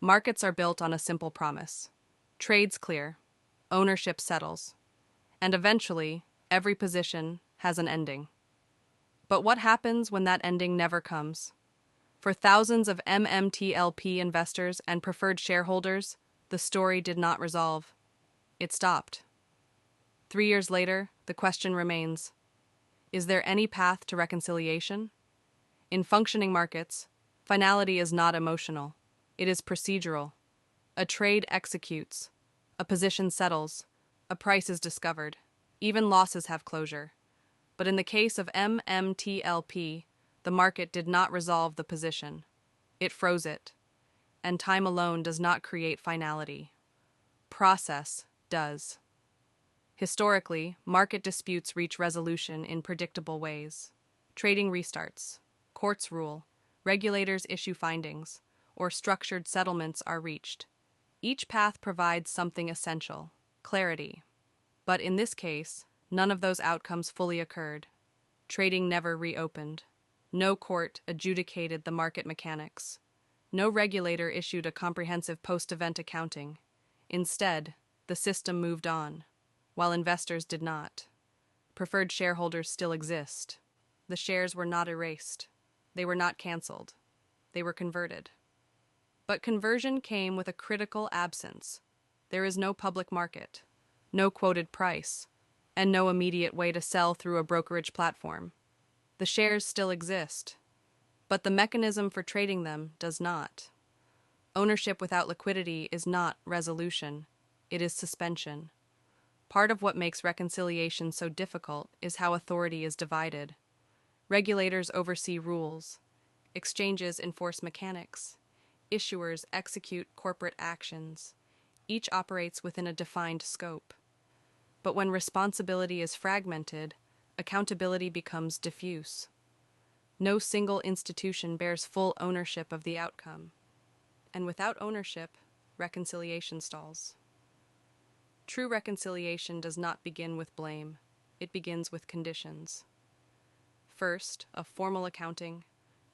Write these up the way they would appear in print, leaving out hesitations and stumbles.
Markets are built on a simple promise. Trades clear, ownership settles, and eventually, every position has an ending. But what happens when that ending never comes? For thousands of MMTLP investors and preferred shareholders, the story did not resolve. It stopped. 3 years later, the question remains: is there any path to reconciliation? In functioning markets, finality is not emotional. It is procedural. A trade executes, a position settles, a price is discovered. Even losses have closure. But in the case of MMTLP, the market did not resolve the position. It froze it. And time alone does not create finality. Process does. Historically, market disputes reach resolution in predictable ways. Trading restarts, courts rule, regulators issue findings, or structured settlements are reached. Each path provides something essential: clarity. But in this case, none of those outcomes fully occurred. Trading never reopened. No court adjudicated the market mechanics. No regulator issued a comprehensive post-event accounting. Instead, the system moved on, while investors did not. Preferred shareholders still exist. The shares were not erased. They were not canceled. They were converted. But conversion came with a critical absence. There is no public market, no quoted price, and no immediate way to sell through a brokerage platform. The shares still exist, but the mechanism for trading them does not. Ownership without liquidity is not resolution, it is suspension. Part of what makes reconciliation so difficult is how authority is divided. Regulators oversee rules, exchanges enforce mechanics, issuers execute corporate actions. Each operates within a defined scope. But when responsibility is fragmented, accountability becomes diffuse. No single institution bears full ownership of the outcome. And without ownership, reconciliation stalls. True reconciliation does not begin with blame. It begins with conditions. First, a formal accounting,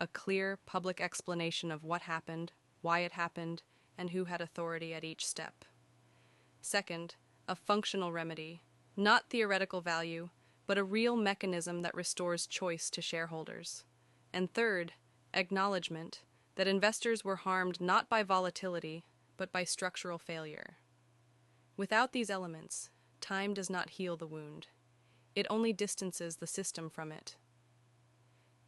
a clear public explanation of what happened, why it happened, and who had authority at each step. Second, a functional remedy, not theoretical value, but a real mechanism that restores choice to shareholders. And third, acknowledgement that investors were harmed not by volatility, but by structural failure. Without these elements, time does not heal the wound. It only distances the system from it.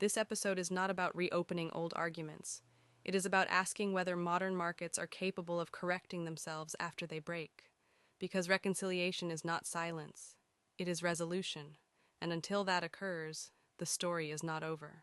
This episode is not about reopening old arguments. It is about asking whether modern markets are capable of correcting themselves after they break. Because reconciliation is not silence, it is resolution, and until that occurs, the story is not over.